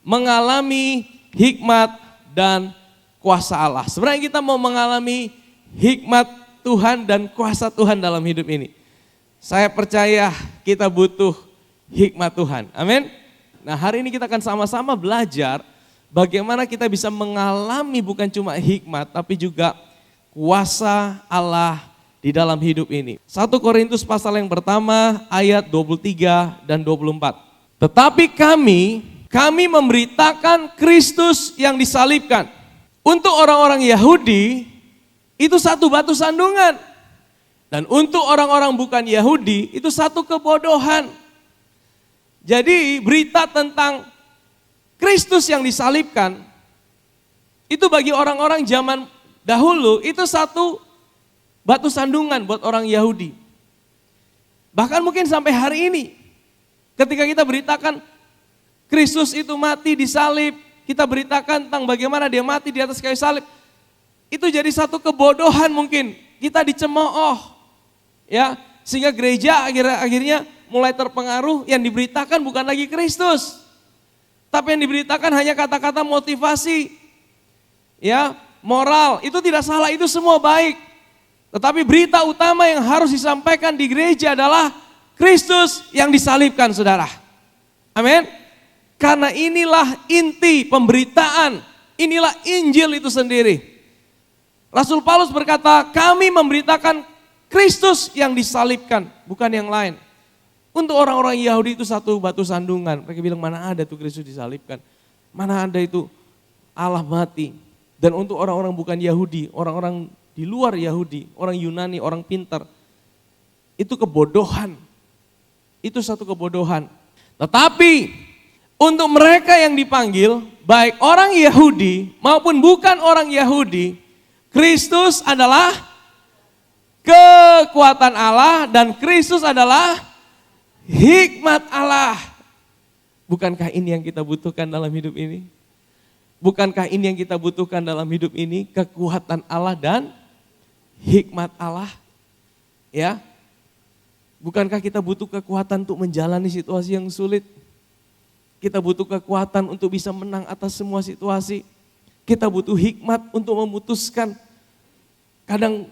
mengalami hikmat dan kuasa Allah. Sebenarnya kita mau mengalami hikmat Tuhan dan kuasa Tuhan dalam hidup ini. Saya percaya kita butuh hikmat Tuhan. Amin. Nah, hari ini kita akan sama-sama belajar bagaimana kita bisa mengalami bukan cuma hikmat tapi juga kuasa Allah di dalam hidup ini. 1 Korintus pasal yang pertama ayat 23 dan 24. Tetapi kami memberitakan Kristus yang disalibkan. Untuk orang-orang Yahudi itu satu batu sandungan. Dan untuk orang-orang bukan Yahudi itu satu kebodohan. Jadi berita tentang Kristus yang disalibkan itu bagi orang-orang zaman dahulu itu satu batu sandungan buat orang Yahudi. Bahkan mungkin sampai hari ini ketika kita beritakan Kristus itu mati disalib, kita beritakan tentang bagaimana dia mati di atas kayu salib. Itu jadi satu kebodohan mungkin. Kita dicemooh. Ya, sehingga gereja akhirnya mulai terpengaruh, yang diberitakan bukan lagi Kristus. Tapi yang diberitakan hanya kata-kata motivasi. Ya, moral, itu tidak salah, itu semua baik. Tetapi berita utama yang harus disampaikan di gereja adalah Kristus yang disalibkan, saudara. Amin. Karena inilah inti pemberitaan, inilah Injil itu sendiri. Rasul Paulus berkata, kami memberitakan Kristus yang disalibkan, bukan yang lain. Untuk orang-orang Yahudi itu satu batu sandungan. Mereka bilang, mana ada tuh Kristus disalibkan, mana ada itu Allah mati. Dan untuk orang-orang bukan Yahudi, orang-orang di luar Yahudi, orang Yunani, orang pintar, itu kebodohan. Itu satu kebodohan. Tetapi untuk mereka yang dipanggil, baik orang Yahudi maupun bukan orang Yahudi, Kristus adalah kekuatan Allah dan Kristus adalah hikmat Allah. Bukankah ini yang kita butuhkan dalam hidup ini? Bukankah ini yang kita butuhkan dalam hidup ini? Kekuatan Allah dan hikmat Allah. Ya. Bukankah kita butuh kekuatan untuk menjalani situasi yang sulit? Kita butuh kekuatan untuk bisa menang atas semua situasi. Kita butuh hikmat untuk memutuskan kadang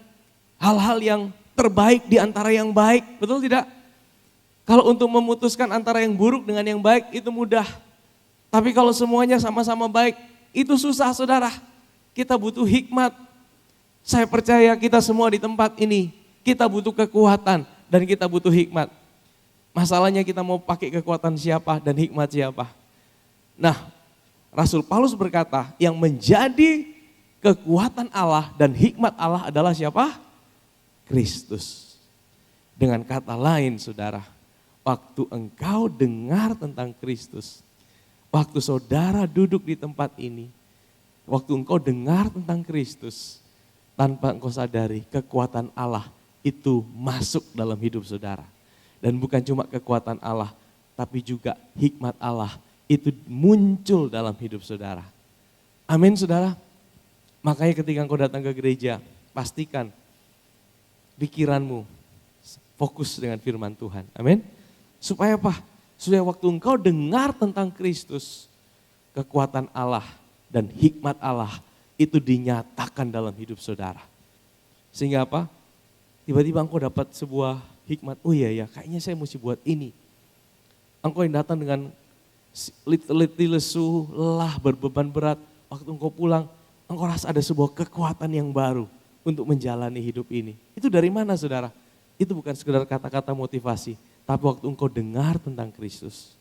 hal-hal yang terbaik di antara yang baik, betul tidak? Kalau untuk memutuskan antara yang buruk dengan yang baik itu mudah. Tapi kalau semuanya sama-sama baik, itu susah, saudara. Kita butuh hikmat. Saya percaya kita semua di tempat ini, kita butuh kekuatan dan kita butuh hikmat. Masalahnya kita mau pakai kekuatan siapa dan hikmat siapa. Nah, Rasul Paulus berkata, yang menjadi kekuatan Allah dan hikmat Allah adalah siapa? Kristus. Dengan kata lain, saudara, waktu engkau dengar tentang Kristus, waktu saudara duduk di tempat ini, waktu engkau dengar tentang Kristus, tanpa engkau sadari kekuatan Allah itu masuk dalam hidup saudara. Dan bukan cuma kekuatan Allah, tapi juga hikmat Allah itu muncul dalam hidup saudara. Amin, saudara. Makanya ketika engkau datang ke gereja, pastikan pikiranmu fokus dengan firman Tuhan. Amin. Supaya apa? Supaya waktu engkau dengar tentang Kristus, kekuatan Allah dan hikmat Allah itu dinyatakan dalam hidup saudara. Sehingga apa? Tiba-tiba engkau dapat sebuah hikmat. Oh iya ya, kayaknya saya mesti buat ini. Engkau yang datang dengan letih lesu, lelah, berbeban berat. Waktu engkau pulang, engkau rasa ada sebuah kekuatan yang baru untuk menjalani hidup ini. Itu dari mana, saudara? Itu bukan sekedar kata-kata motivasi, tapi waktu engkau dengar tentang Kristus.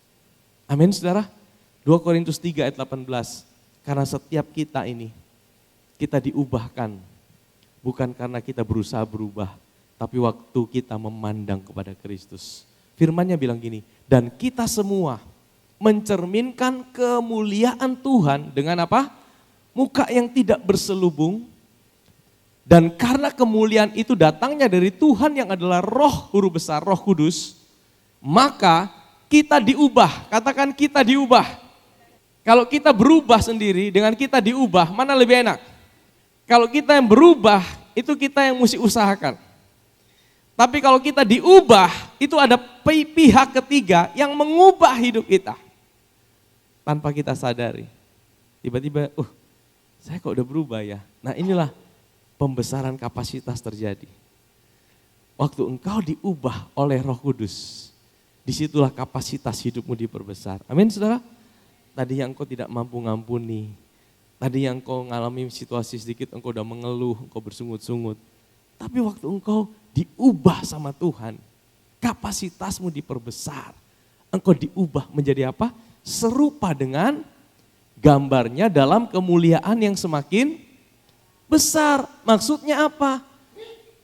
Amin, saudara. 2 Korintus 3 ayat 18. Karena setiap kita ini, kita diubahkan. Bukan karena kita berusaha berubah, tapi waktu kita memandang kepada Kristus. Firman-Nya bilang gini, dan kita semua mencerminkan kemuliaan Tuhan dengan apa? Muka yang tidak berselubung. Dan karena kemuliaan itu datangnya dari Tuhan yang adalah Roh Guru Besar, Roh Kudus, maka kita diubah. Katakan kita diubah. Kalau kita berubah sendiri dengan kita diubah, mana lebih enak? Kalau kita yang berubah, itu kita yang mesti usahakan. Tapi kalau kita diubah, itu ada pihak ketiga yang mengubah hidup kita. tanpa kita sadari. Tiba-tiba, saya kok udah berubah ya. Nah inilah pembesaran kapasitas terjadi. Waktu engkau diubah oleh Roh Kudus, disitulah kapasitas hidupmu diperbesar. Amin saudara? Tadi yang engkau tidak mampu ngampuni, tadi yang engkau mengalami situasi sedikit, engkau udah mengeluh, engkau bersungut-sungut. Tapi waktu engkau diubah sama Tuhan, kapasitasmu diperbesar. Engkau diubah menjadi apa? Serupa dengan gambarnya dalam kemuliaan yang semakin besar. Maksudnya apa?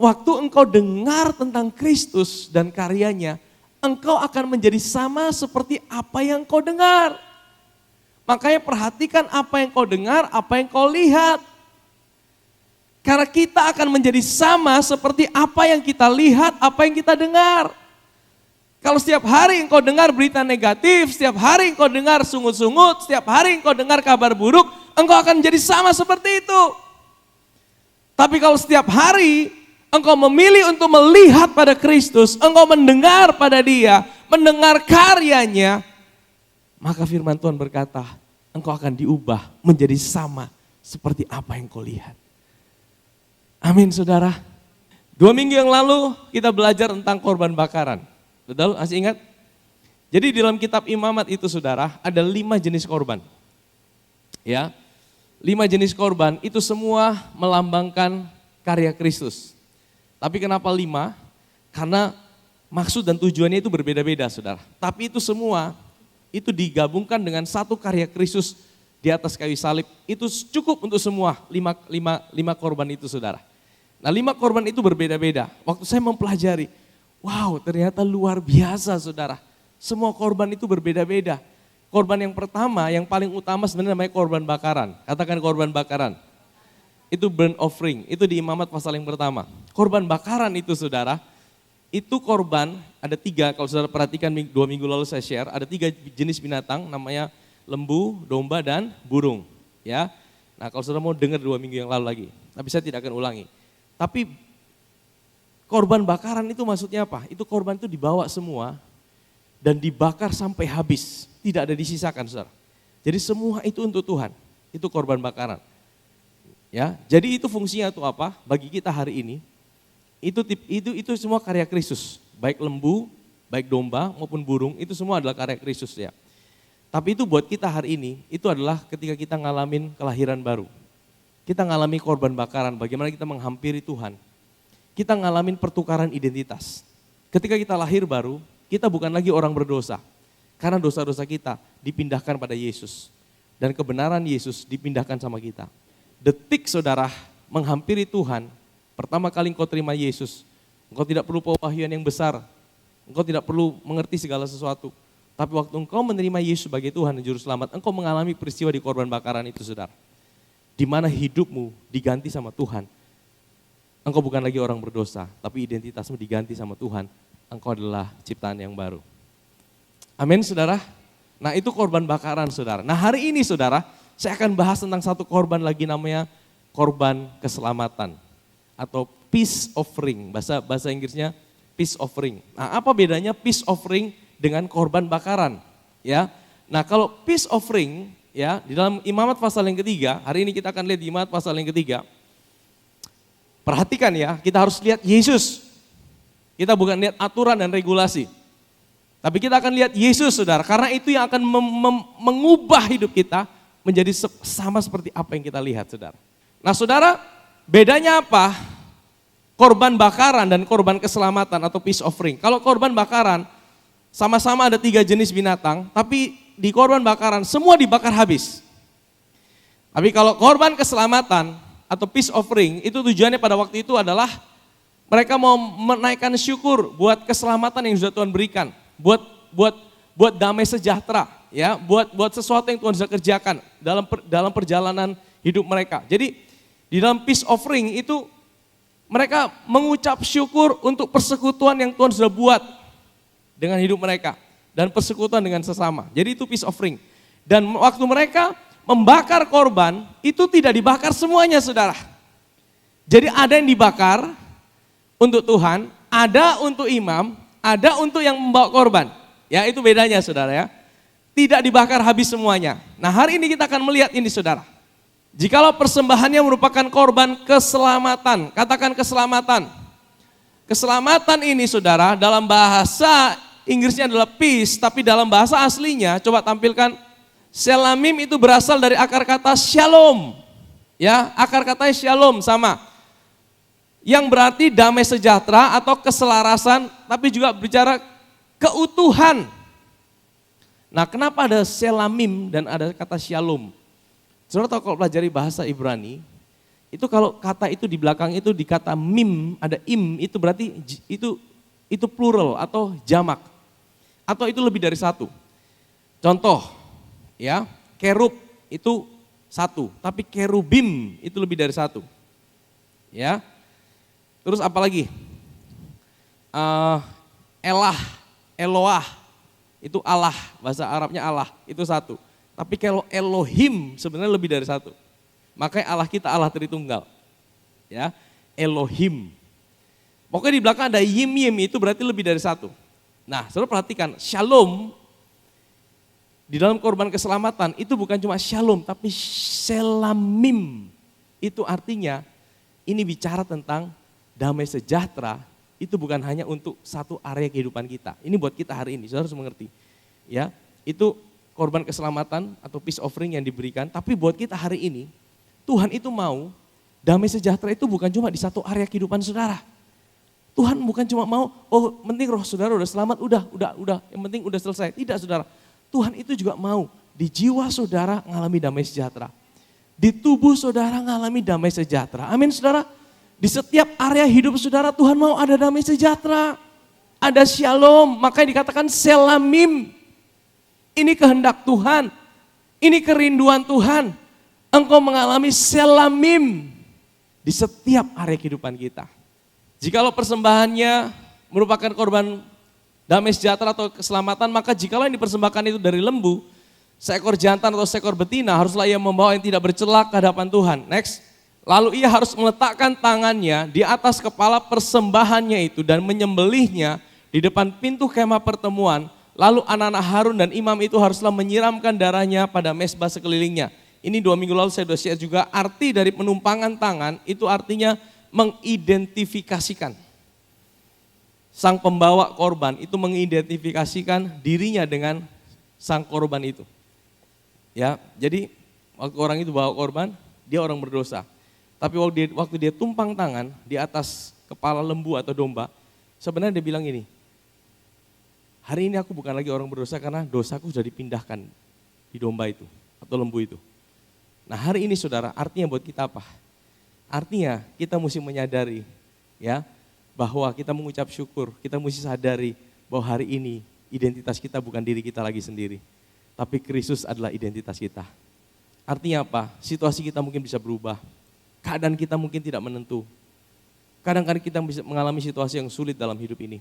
Waktu engkau dengar tentang Kristus dan karyanya, engkau akan menjadi sama seperti apa yang kau dengar. Makanya perhatikan apa yang kau dengar, apa yang kau lihat. Karena kita akan menjadi sama seperti apa yang kita lihat, apa yang kita dengar. Kalau setiap hari engkau dengar berita negatif, setiap hari engkau dengar sungut-sungut, setiap hari engkau dengar kabar buruk, engkau akan menjadi sama seperti itu. Tapi kalau setiap hari engkau memilih untuk melihat pada Kristus, engkau mendengar pada Dia, mendengar karyanya, maka firman Tuhan berkata, engkau akan diubah menjadi sama seperti apa yang kau lihat. Amin saudara. 2 minggu yang lalu kita belajar tentang korban bakaran. Betul? Masih ingat? Jadi dalam kitab Imamat itu saudara, ada 5 jenis korban. Ya, 5 jenis korban itu semua melambangkan karya Kristus. Tapi kenapa 5? Karena maksud dan tujuannya itu berbeda-beda saudara. Tapi itu semua, itu digabungkan dengan satu karya Kristus di atas kayu salib. Itu cukup untuk semua 5 korban itu saudara. Nah 5 korban itu berbeda-beda. Waktu saya mempelajari, wow ternyata luar biasa saudara. Semua korban itu berbeda-beda. Korban yang pertama, yang paling utama sebenarnya namanya korban bakaran. Katakan korban bakaran. Itu burnt offering, itu di Imamat pasal yang pertama. Korban bakaran itu saudara, itu korban ada 3, kalau saudara perhatikan 2 minggu lalu saya share, ada 3 jenis binatang namanya lembu, domba, dan burung. Ya, nah kalau saudara mau dengar 2 minggu yang lalu lagi, tapi saya tidak akan ulangi. Tapi korban bakaran itu maksudnya apa? Itu korban itu dibawa semua dan dibakar sampai habis. Tidak ada disisakan saudara. Jadi semua itu untuk Tuhan. Itu korban bakaran. Ya, jadi itu fungsinya itu apa? Bagi kita hari ini, itu semua karya Kristus. Baik lembu, baik domba maupun burung, itu semua adalah karya Kristus ya. Tapi itu buat kita hari ini, itu adalah ketika kita ngalamin kelahiran baru. Kita ngalami korban bakaran, bagaimana kita menghampiri Tuhan. Kita ngalamin pertukaran identitas. Ketika kita lahir baru, kita bukan lagi orang berdosa. Karena dosa-dosa kita dipindahkan pada Yesus. Dan kebenaran Yesus dipindahkan sama kita. Detik saudara menghampiri Tuhan, pertama kali engkau terima Yesus, engkau tidak perlu pewahyuan yang besar. Engkau tidak perlu mengerti segala sesuatu. Tapi waktu engkau menerima Yesus sebagai Tuhan dan Juru Selamat, engkau mengalami peristiwa di korban bakaran itu saudara. Di mana hidupmu diganti sama Tuhan. Engkau bukan lagi orang berdosa, tapi identitasmu diganti sama Tuhan. Engkau adalah ciptaan yang baru. Amin saudara. Nah itu korban bakaran saudara. Nah hari ini saudara, saya akan bahas tentang satu korban lagi namanya korban keselamatan. Atau peace offering, bahasa Inggrisnya peace offering. Nah apa bedanya peace offering dengan korban bakaran? Ya, nah kalau peace offering, ya, di dalam Imamat pasal yang ketiga, hari ini kita akan lihat di Imamat pasal yang ketiga. Perhatikan ya, kita harus lihat Yesus. Kita bukan lihat aturan dan regulasi. Tapi kita akan lihat Yesus saudara, karena itu yang akan mengubah hidup kita menjadi sama seperti apa yang kita lihat saudara. Nah saudara, bedanya apa? Korban bakaran dan korban keselamatan atau peace offering. Kalau korban bakaran, sama-sama ada 3 jenis binatang, tapi di korban bakaran semua dibakar habis. Tapi kalau korban keselamatan atau peace offering, itu tujuannya pada waktu itu adalah mereka mau menaikkan syukur buat keselamatan yang sudah Tuhan berikan, buat damai sejahtera, ya, buat sesuatu yang Tuhan sudah kerjakan dalam perjalanan hidup mereka. Jadi di dalam peace offering itu mereka mengucap syukur untuk persekutuan yang Tuhan sudah buat dengan hidup mereka dan persekutuan dengan sesama. Jadi itu peace offering. Dan waktu mereka membakar korban, itu tidak dibakar semuanya saudara. Jadi ada yang dibakar untuk Tuhan, ada untuk imam, ada untuk yang membawa korban. Ya itu bedanya saudara ya. tidak dibakar habis semuanya. Nah, hari ini kita akan melihat ini saudara. Jikalau persembahannya merupakan korban keselamatan, katakan keselamatan. Keselamatan ini saudara dalam bahasa Inggrisnya adalah peace, tapi dalam bahasa aslinya coba tampilkan selamim itu berasal dari akar kata shalom. Ya, akar katanya shalom sama. Yang berarti damai sejahtera atau keselarasan, tapi juga bicara keutuhan. Nah, kenapa ada selamim dan ada kata shalom? Saudara tahu kalau pelajari bahasa Ibrani, itu kalau kata itu di belakang itu di kata mim, ada im, itu berarti itu plural atau jamak. Atau itu lebih dari satu. Contoh, ya, kerub itu satu, tapi kerubim itu lebih dari satu. Ya. Terus apa lagi? Elah, Eloah, itu Allah, bahasa Arabnya Allah, itu satu. Tapi kalau Elohim sebenarnya lebih dari satu. Makanya Allah kita Allah Tritunggal. Ya, Elohim. Pokoknya di belakang ada yim-yim, itu berarti lebih dari satu. Nah, saudara perhatikan, shalom di dalam korban keselamatan itu bukan cuma shalom, tapi selamim. Itu artinya ini bicara tentang damai sejahtera, itu bukan hanya untuk satu area kehidupan kita. Ini buat kita hari ini, saudara harus mengerti. Ya, itu korban keselamatan atau peace offering yang diberikan, tapi buat kita hari ini, Tuhan itu mau damai sejahtera itu bukan cuma di satu area kehidupan saudara. Tuhan bukan cuma mau, oh penting roh saudara udah selamat, udah, yang penting udah selesai. Tidak saudara, Tuhan itu juga mau di jiwa saudara mengalami damai sejahtera. Di tubuh saudara mengalami damai sejahtera. Amin saudara. Di setiap area hidup saudara Tuhan mau ada damai sejahtera. Ada shalom, makanya dikatakan selamim. Ini kehendak Tuhan, ini kerinduan Tuhan. Engkau mengalami selamim di setiap area kehidupan kita. Jikalau persembahannya merupakan korban damai sejahtera atau keselamatan, maka jikalau yang dipersembahkan itu dari lembu, seekor jantan atau seekor betina, haruslah ia membawa yang tidak bercela ke hadapan Tuhan. Next, lalu ia harus meletakkan tangannya di atas kepala persembahannya itu dan menyembelihnya di depan pintu kemah pertemuan. Lalu anak-anak Harun dan imam itu haruslah menyiramkan darahnya pada mezbah sekelilingnya. Ini 2 minggu lalu saya sudah share juga, arti dari penumpangan tangan itu artinya mengidentifikasikan. Sang pembawa korban itu mengidentifikasikan dirinya dengan sang korban itu. Ya, jadi waktu orang itu bawa korban, dia orang berdosa. Tapi waktu dia tumpang tangan di atas kepala lembu atau domba, sebenarnya dia bilang ini, hari ini aku bukan lagi orang berdosa karena dosaku sudah dipindahkan di domba itu atau lembu itu. Nah hari ini saudara, artinya buat kita apa? Artinya kita mesti menyadari ya bahwa kita mengucap syukur, kita mesti sadari bahwa hari ini identitas kita bukan diri kita lagi sendiri. Tapi Kristus adalah identitas kita. Artinya apa? Situasi kita mungkin bisa berubah. Keadaan kita mungkin tidak menentu. Kadang-kadang kita bisa mengalami situasi yang sulit dalam hidup ini.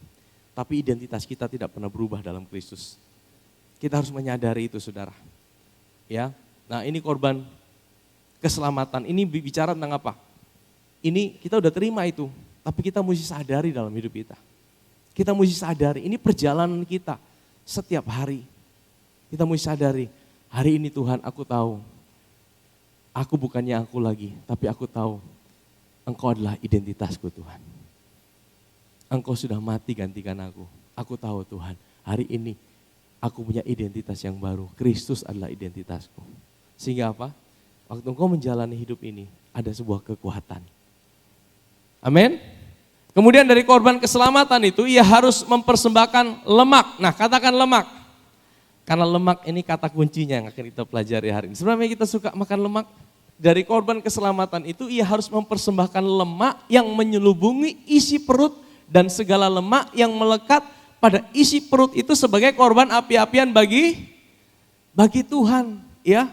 Tapi identitas kita tidak pernah berubah dalam Kristus. Kita harus menyadari itu saudara. Ya, nah ini korban keselamatan. Ini bicara tentang apa? Ini kita udah terima itu. Tapi kita mesti sadari dalam hidup kita. Kita mesti sadari, ini perjalanan kita setiap hari. Kita mesti sadari, hari ini Tuhan aku tahu. Aku bukannya aku lagi, tapi aku tahu Engkau adalah identitasku Tuhan. Engkau sudah mati gantikan aku. Aku tahu Tuhan, hari ini aku punya identitas yang baru. Kristus adalah identitasku. Sehingga apa? Waktu engkau menjalani hidup ini, ada sebuah kekuatan. Amin. Kemudian dari korban keselamatan itu, ia harus mempersembahkan lemak. Nah katakan lemak. Karena lemak ini kata kuncinya yang akan kita pelajari hari ini. Sebenarnya kita suka makan lemak. Dari korban keselamatan itu, ia harus mempersembahkan lemak yang menyelubungi isi perut dan segala lemak yang melekat pada isi perut itu sebagai korban api-apian bagi Tuhan. Ya,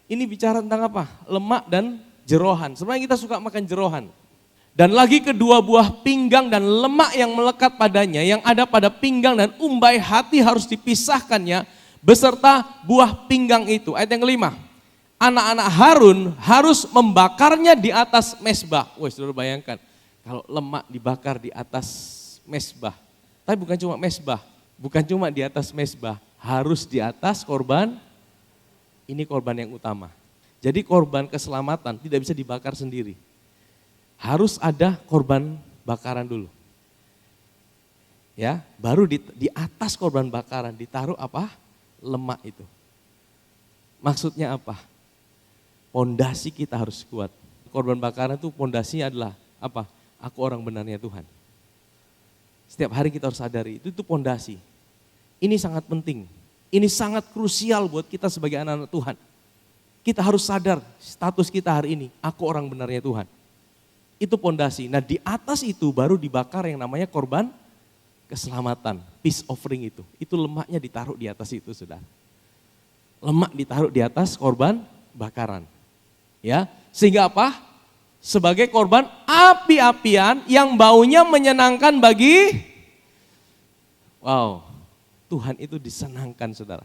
ini bicara tentang apa? Lemak dan jerohan. Sebenarnya kita suka makan jerohan. Dan lagi kedua buah pinggang dan lemak yang melekat padanya, yang ada pada pinggang dan umbai hati harus dipisahkannya beserta buah pinggang itu. Ayat yang kelima, anak-anak Harun harus membakarnya di atas mezbah. Wah, saudara bayangkan, kalau lemak dibakar di atas mezbah. Tapi bukan cuma mezbah, bukan cuma di atas mezbah, harus di atas korban, ini korban yang utama. Jadi korban keselamatan tidak bisa dibakar sendiri. Harus ada korban bakaran dulu. Ya, baru di atas korban bakaran ditaruh apa? Lemak itu. Maksudnya apa? Pondasi kita harus kuat. Korban bakaran itu pondasinya adalah apa? Aku orang benarnya Tuhan. Setiap hari kita harus sadari, itu pondasi. Ini sangat penting. Ini sangat krusial buat kita sebagai anak-anak Tuhan. Kita harus sadar status kita hari ini, aku orang benarnya Tuhan. Itu pondasi. Nah di atas itu baru dibakar yang namanya korban keselamatan, peace offering itu. Itu lemaknya ditaruh di atas itu, saudara. Lemak ditaruh di atas korban bakaran. Ya, sehingga apa? Sebagai korban api-apian yang baunya menyenangkan bagi Tuhan itu disenangkan, saudara.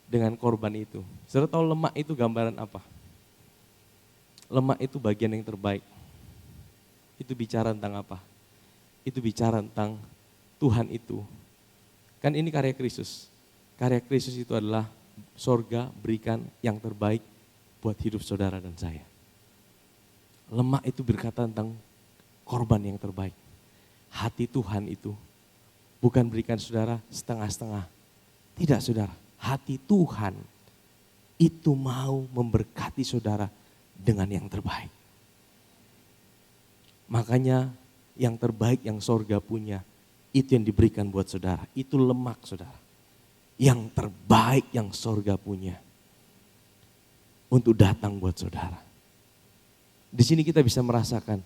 Dengan korban itu. Saudara tahu lemak itu gambaran apa? Lemak itu bagian yang terbaik. Itu bicara tentang apa? Itu bicara tentang Tuhan itu. Kan ini karya Kristus. Karya Kristus itu adalah sorga berikan yang terbaik buat hidup saudara dan saya. Lemak itu berkata tentang korban yang terbaik. Hati Tuhan itu bukan berikan saudara setengah-setengah. Tidak, saudara. Hati Tuhan itu mau memberkati saudara dengan yang terbaik. Makanya yang terbaik yang sorga punya, itu yang diberikan buat saudara. Itu lemak, saudara. Yang terbaik yang sorga punya untuk datang buat saudara. Di sini kita bisa merasakan,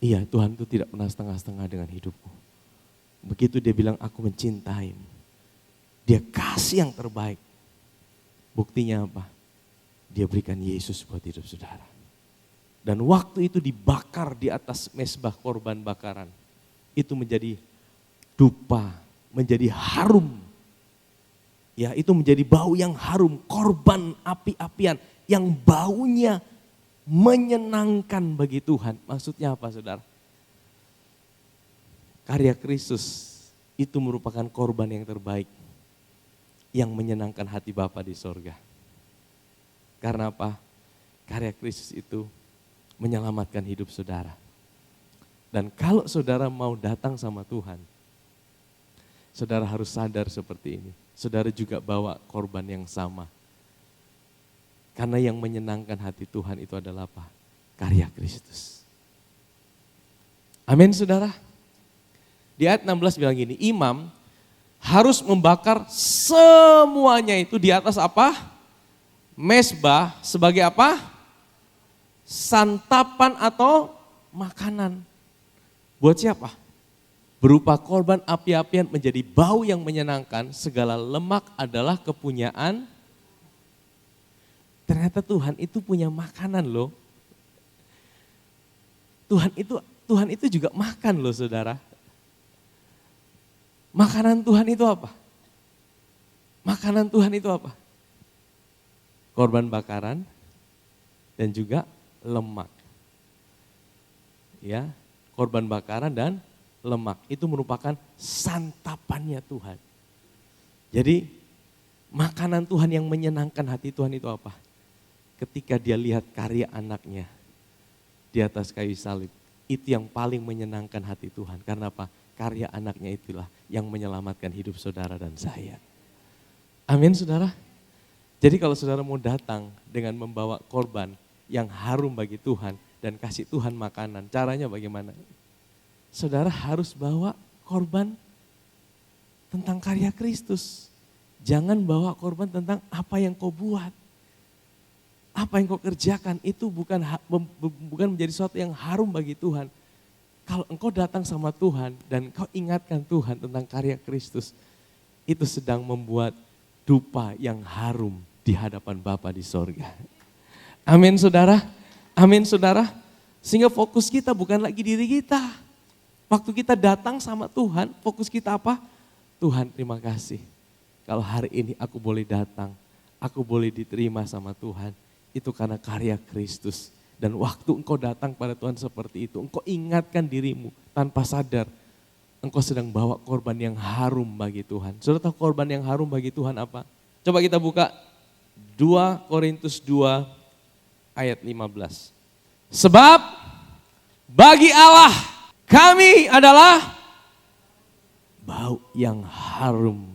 iya Tuhan itu tidak pernah setengah-setengah dengan hidupku. Begitu dia bilang aku mencintaimu. Dia kasih yang terbaik. Buktinya apa? Dia berikan Yesus buat hidup saudara. Dan waktu itu dibakar di atas mezbah korban bakaran. Itu menjadi dupa, menjadi harum. Ya, itu menjadi bau yang harum, korban api-apian yang baunya menyenangkan bagi Tuhan. Maksudnya apa, saudara? Karya Kristus itu merupakan korban yang terbaik yang menyenangkan hati Bapa di sorga. Karena apa? Karya Kristus itu menyelamatkan hidup saudara. Dan kalau saudara mau datang sama Tuhan, saudara harus sadar seperti ini. Saudara juga bawa korban yang sama. Karena yang menyenangkan hati Tuhan itu adalah apa? Karya Kristus. Amin, saudara. Di ayat 16 bilang gini, imam harus membakar semuanya itu di atas apa? Mezbah sebagai apa? Santapan atau makanan. Buat siapa? Berupa korban api-apian menjadi bau yang menyenangkan, segala lemak adalah kepunyaan. Ternyata Tuhan itu punya makanan loh. Tuhan itu juga makan loh, saudara. Makanan Tuhan itu apa? Makanan Tuhan itu apa? Korban bakaran dan juga lemak. Ya, korban bakaran dan lemak itu merupakan santapannya Tuhan. Jadi makanan Tuhan yang menyenangkan hati Tuhan itu apa? Ketika dia lihat karya anaknya di atas kayu salib, itu yang paling menyenangkan hati Tuhan. Karena apa? Karya anaknya itulah yang menyelamatkan hidup saudara dan saya. Amin, saudara. Jadi kalau saudara mau datang dengan membawa korban yang harum bagi Tuhan dan kasih Tuhan makanan, caranya bagaimana? Saudara harus bawa korban tentang karya Kristus. Jangan bawa korban tentang apa yang kau buat. Apa yang kau kerjakan itu bukan menjadi sesuatu yang harum bagi Tuhan. Kalau engkau datang sama Tuhan dan kau ingatkan Tuhan tentang karya Kristus, itu sedang membuat dupa yang harum di hadapan Bapa di sorga. Amin, saudara. Amin, saudara. Sehingga fokus kita bukan lagi diri kita. Waktu kita datang sama Tuhan, fokus kita apa? Tuhan, terima kasih. Kalau hari ini aku boleh datang, aku boleh diterima sama Tuhan. Itu karena karya Kristus. Dan waktu engkau datang pada Tuhan seperti itu, engkau ingatkan dirimu tanpa sadar. engkau sedang bawa korban yang harum bagi Tuhan. Saudara tahu korban yang harum bagi Tuhan apa? Coba kita buka 2 Korintus 2 ayat 15. Sebab bagi Allah kami adalah bau yang harum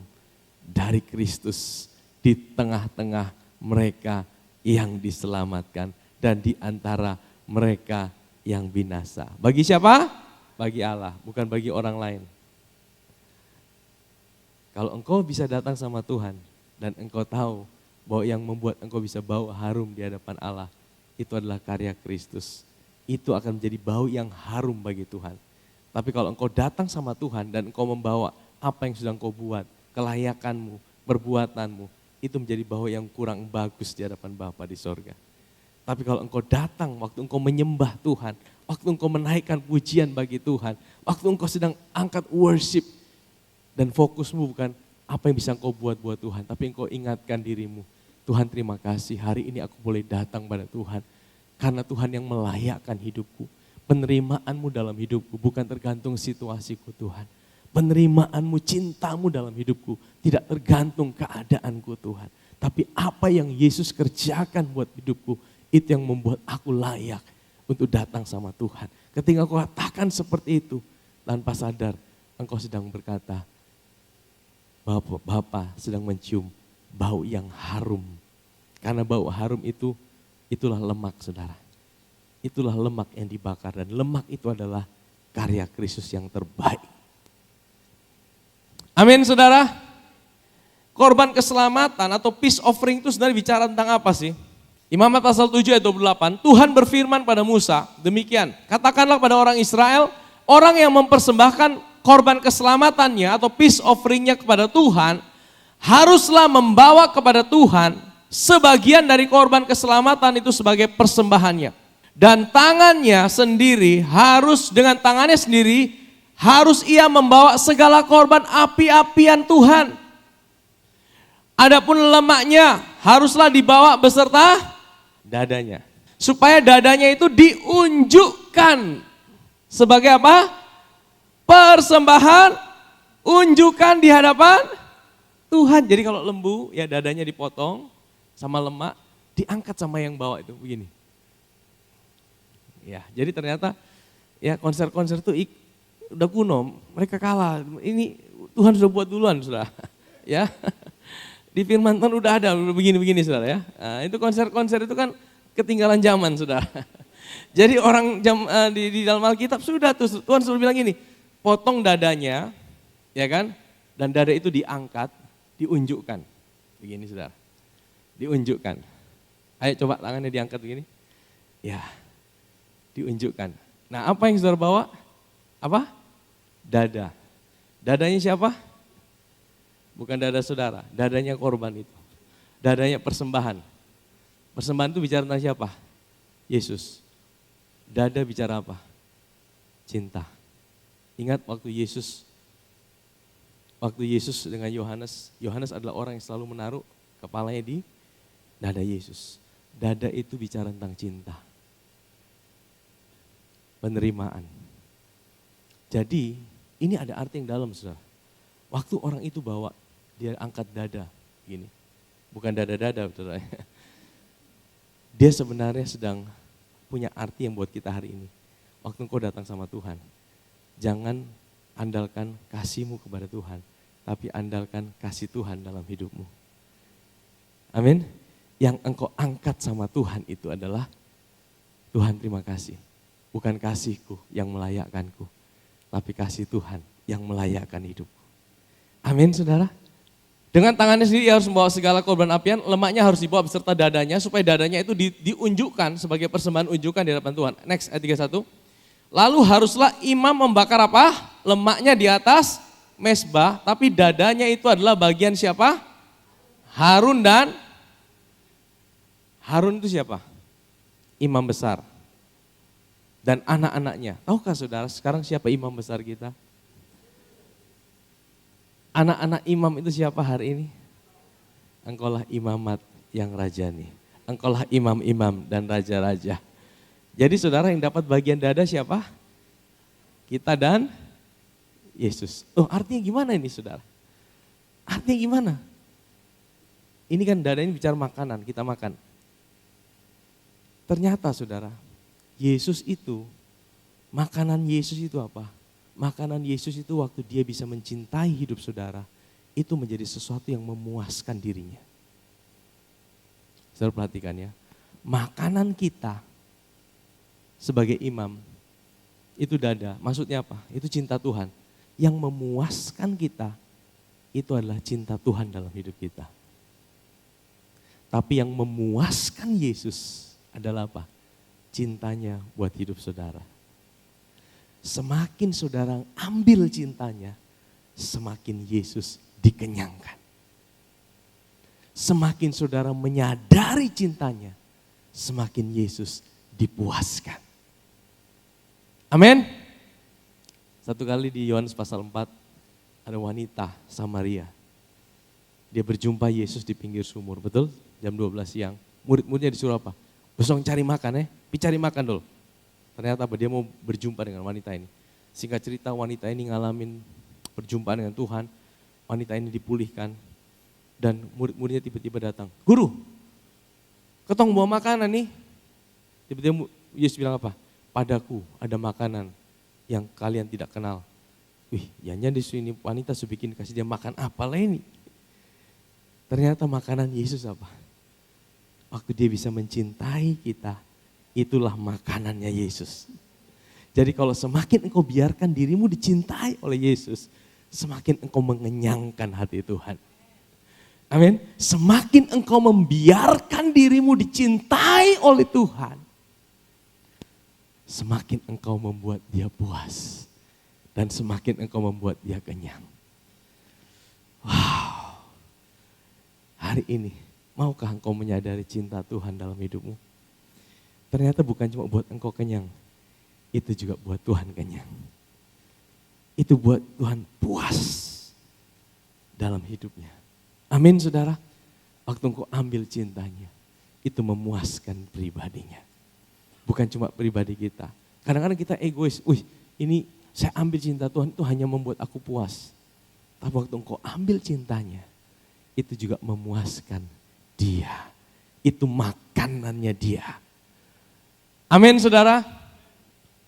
dari Kristus di tengah-tengah mereka yang diselamatkan dan di antara mereka yang binasa. Bagi siapa? Bagi Allah, bukan bagi orang lain. Kalau engkau bisa datang sama Tuhan dan engkau tahu bahwa yang membuat engkau bisa bau harum di hadapan Allah, itu adalah karya Kristus. Itu akan menjadi bau yang harum bagi Tuhan. Tapi kalau engkau datang sama Tuhan dan engkau membawa apa yang sudah engkau buat, kelayakanmu, perbuatanmu, itu menjadi bau yang kurang bagus di hadapan Bapa di sorga. Tapi kalau engkau datang waktu engkau menyembah Tuhan, waktu engkau menaikkan pujian bagi Tuhan, waktu engkau sedang angkat worship, dan fokusmu bukan apa yang bisa engkau buat buat Tuhan, tapi engkau ingatkan dirimu, Tuhan terima kasih hari ini aku boleh datang pada Tuhan, karena Tuhan yang melayakkan hidupku. Penerimaanmu dalam hidupku bukan tergantung situasiku Tuhan. Penerimaanmu, cintamu dalam hidupku tidak tergantung keadaanku Tuhan. Tapi apa yang Yesus kerjakan buat hidupku, itu yang membuat aku layak untuk datang sama Tuhan. Ketika kau katakan seperti itu, tanpa sadar engkau sedang berkata, Bapa sedang mencium bau yang harum. Karena bau harum itulah lemak saudara. Itulah lemak yang dibakar dan lemak itu adalah karya Kristus yang terbaik. Amin saudara. Korban keselamatan atau peace offering itu sebenarnya bicara tentang apa sih? Imamat pasal 7 ayat 28, Tuhan berfirman pada Musa, demikian, katakanlah pada orang Israel, orang yang mempersembahkan korban keselamatannya atau peace offeringnya kepada Tuhan, haruslah membawa kepada Tuhan sebagian dari korban keselamatan itu sebagai persembahannya. Dan tangannya sendiri dengan tangannya sendiri harus ia membawa segala korban api-apian Tuhan. Adapun lemaknya haruslah dibawa beserta dadanya. Supaya dadanya itu diunjukkan sebagai apa? Persembahan, unjukan di hadapan Tuhan. Jadi kalau lembu ya dadanya dipotong sama lemak, diangkat sama yang bawa itu begini. Ya, jadi ternyata ya konser-konser itu udah kuno, mereka kalah. Ini Tuhan sudah buat duluan sudah. Ya. Di firman Tuhan udah ada begini-begini saudara ya. Nah, itu konser-konser itu kan ketinggalan zaman saudara. Jadi orang di dalam Alkitab sudah tuh Tuhan sudah bilang gini, potong dadanya ya kan, dan dada itu diangkat, diunjukkan. Begini saudara, diunjukkan. Ayo coba tangannya diangkat begini. Ya, diunjukkan. Nah apa yang saudara bawa? Apa? Dada. Dadanya siapa? Bukan dada saudara, dadanya korban itu. Dadanya persembahan. Persembahan itu bicara tentang siapa? Yesus. Dada bicara apa? Cinta. Ingat waktu Yesus dengan Yohanes adalah orang yang selalu menaruh kepalanya di dada Yesus. Dada itu bicara tentang cinta. Penerimaan. Jadi ini ada arti yang dalam saudara. Waktu orang itu bawa, dia angkat dada gini. Bukan dada-dada saudara. Dia sebenarnya sedang punya arti yang buat kita hari ini. Waktu engkau datang sama Tuhan, jangan andalkan kasihmu kepada Tuhan, tapi andalkan kasih Tuhan dalam hidupmu. Amin. Yang engkau angkat sama Tuhan itu adalah, Tuhan terima kasih. Bukan kasihku yang melayakkanku, tapi kasih Tuhan yang melayakkan hidupku. Amin saudara. Dengan tangannya sendiri ia harus membawa segala korban apian, lemaknya harus dibawa beserta dadanya, supaya dadanya itu diunjukkan sebagai persembahan unjukan di hadapan Tuhan. Next ayat 31. Lalu haruslah imam membakar apa? Lemaknya di atas mezbah, tapi dadanya itu adalah bagian siapa? Harun itu siapa? Imam besar. Dan anak-anaknya. Tahukah saudara sekarang siapa imam besar kita? Anak-anak imam itu siapa hari ini? Engkaulah imamat yang rajani. Engkaulah imam-imam dan raja-raja. Jadi saudara yang dapat bagian dada siapa? Kita dan Yesus. Oh, artinya gimana ini saudara? Artinya gimana? Ini kan dada ini bicara makanan, kita makan. Ternyata saudara, Yesus itu, makanan Yesus itu apa? Makanan Yesus itu waktu dia bisa mencintai hidup saudara, itu menjadi sesuatu yang memuaskan dirinya. Saudara perhatikan ya, makanan kita sebagai imam, itu dada, maksudnya apa? Itu cinta Tuhan. Yang memuaskan kita, itu adalah cinta Tuhan dalam hidup kita. Tapi yang memuaskan Yesus adalah apa? Cintanya buat hidup saudara. Semakin saudara ambil cintanya, semakin Yesus dikenyangkan. Semakin saudara menyadari cintanya, semakin Yesus dipuaskan. Amin. Satu kali di Yohanes pasal 4, ada wanita Samaria. Dia berjumpa Yesus di pinggir sumur, betul? Jam 12 siang. Murid-muridnya disuruh apa? Besok cari makan cari makan dulu. Ternyata apa? Dia mau berjumpa dengan wanita ini. Singkat cerita wanita ini ngalamin perjumpaan dengan Tuhan. Wanita ini dipulihkan. Dan murid-muridnya tiba-tiba datang. Guru, ketong bawa makanan nih. Tiba-tiba Yesus bilang apa? Padaku ada makanan yang kalian tidak kenal. Wih, jangan di sini wanita bikin kasih dia makan apa lah ini. Ternyata makanan Yesus apa? Waktu dia bisa mencintai kita, itulah makanannya Yesus. Jadi kalau semakin engkau biarkan dirimu dicintai oleh Yesus, semakin engkau mengenyangkan hati Tuhan. Amin. Semakin engkau membiarkan dirimu dicintai oleh Tuhan, semakin engkau membuat dia puas. Dan semakin engkau membuat dia kenyang. Wow. Hari ini, maukah engkau menyadari cinta Tuhan dalam hidupmu? Ternyata bukan cuma buat engkau kenyang, itu juga buat Tuhan kenyang. Itu buat Tuhan puas dalam hidupnya. Amin saudara. Waktu engkau ambil cintanya, itu memuaskan pribadinya. Bukan cuma pribadi kita. Kadang-kadang kita egois, ini saya ambil cinta Tuhan itu hanya membuat aku puas. Tapi waktu engkau ambil cintanya, itu juga memuaskan dia. Itu makanannya dia. Amin saudara.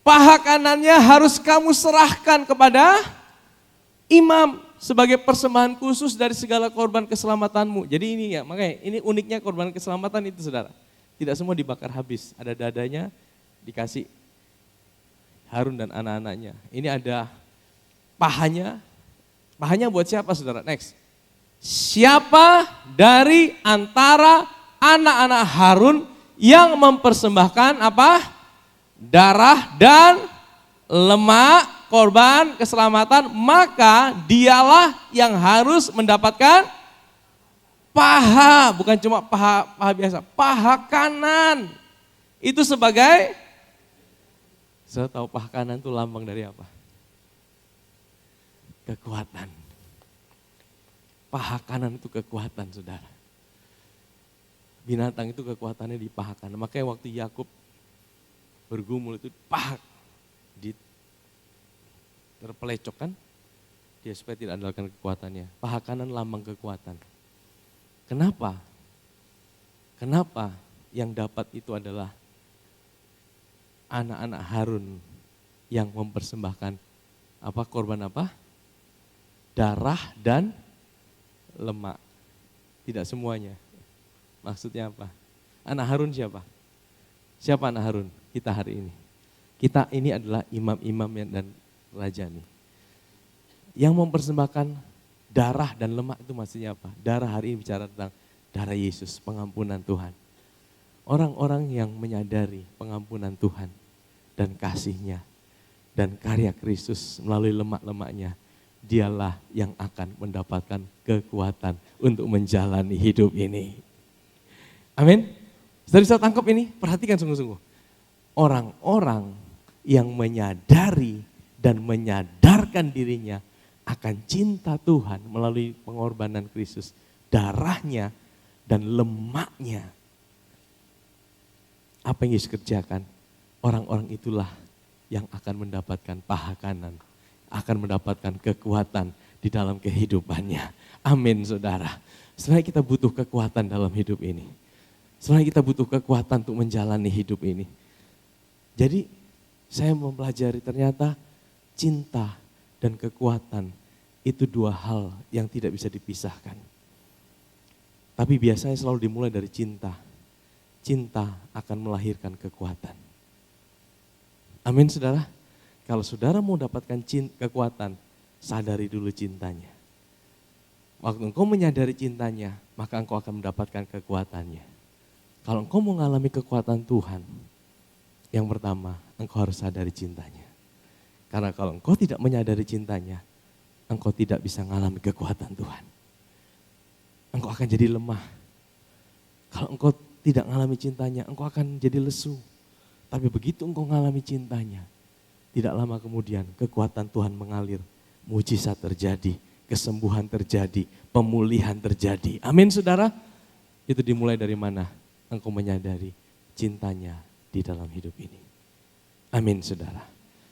Paha kanannya harus kamu serahkan kepada imam sebagai persembahan khusus dari segala korban keselamatanmu. Jadi ini ya, makanya ini uniknya korban keselamatan itu saudara. Tidak semua dibakar habis, ada dadanya dikasih Harun dan anak-anaknya. Ini ada pahanya. Pahanya buat siapa saudara? Next. Siapa dari antara anak-anak Harun yang mempersembahkan apa? Darah dan lemak korban keselamatan, maka dialah yang harus mendapatkan paha. Bukan cuma paha biasa, paha kanan. Itu sebagai, saya tahu paha kanan itu lambang dari apa? Kekuatan. Paha kanan itu kekuatan saudara. Binatang itu kekuatannya di paha kanan. Makanya waktu Yakub bergumul itu paha terpelecok kan. Dia supaya tidak andalkan kekuatannya. Paha kanan lambang kekuatan. Kenapa? Kenapa yang dapat itu adalah anak-anak Harun yang mempersembahkan apa korban apa? Darah dan lemak. Tidak semuanya. Maksudnya apa? Anak Harun siapa? Siapa anak Harun? Kita hari ini. Kita ini adalah imam-imam dan raja nih. Yang mempersembahkan darah dan lemak itu maksudnya apa? Darah hari ini bicara tentang darah Yesus, pengampunan Tuhan. Orang-orang yang menyadari pengampunan Tuhan dan kasih-Nya dan karya Kristus melalui lemak-lemaknya, dialah yang akan mendapatkan kekuatan untuk menjalani hidup ini. Amin. Sudah bisa tangkap ini? Perhatikan sungguh-sungguh. Orang-orang yang menyadari dan menyadarkan dirinya akan cinta Tuhan melalui pengorbanan Kristus, darahnya dan lemaknya. Apa yang Yesus kerjakan? Orang-orang itulah yang akan mendapatkan paha kanan. akan mendapatkan kekuatan di dalam kehidupannya. Amin saudara. Sebenarnya kita butuh kekuatan dalam hidup ini. Sebenarnya kita butuh kekuatan untuk menjalani hidup ini. Jadi saya mempelajari ternyata cinta dan kekuatan itu dua hal yang tidak bisa dipisahkan. Tapi biasanya selalu dimulai dari cinta. Cinta akan melahirkan kekuatan. Amin saudara. Kalau saudara mau dapatkan kekuatan, sadari dulu cintanya. Waktu engkau menyadari cintanya, maka engkau akan mendapatkan kekuatannya. Kalau engkau mau mengalami kekuatan Tuhan, yang pertama engkau harus sadari cintanya. Karena kalau engkau tidak menyadari cintanya, engkau tidak bisa mengalami kekuatan Tuhan. Engkau akan jadi lemah. Kalau engkau tidak mengalami cintanya, engkau akan jadi lesu. Tapi begitu engkau mengalami cintanya, tidak lama kemudian kekuatan Tuhan mengalir. Mujizat terjadi, kesembuhan terjadi, pemulihan terjadi. Amin saudara. Itu dimulai dari mana? Engkau menyadari cintanya di dalam hidup ini. Amin saudara.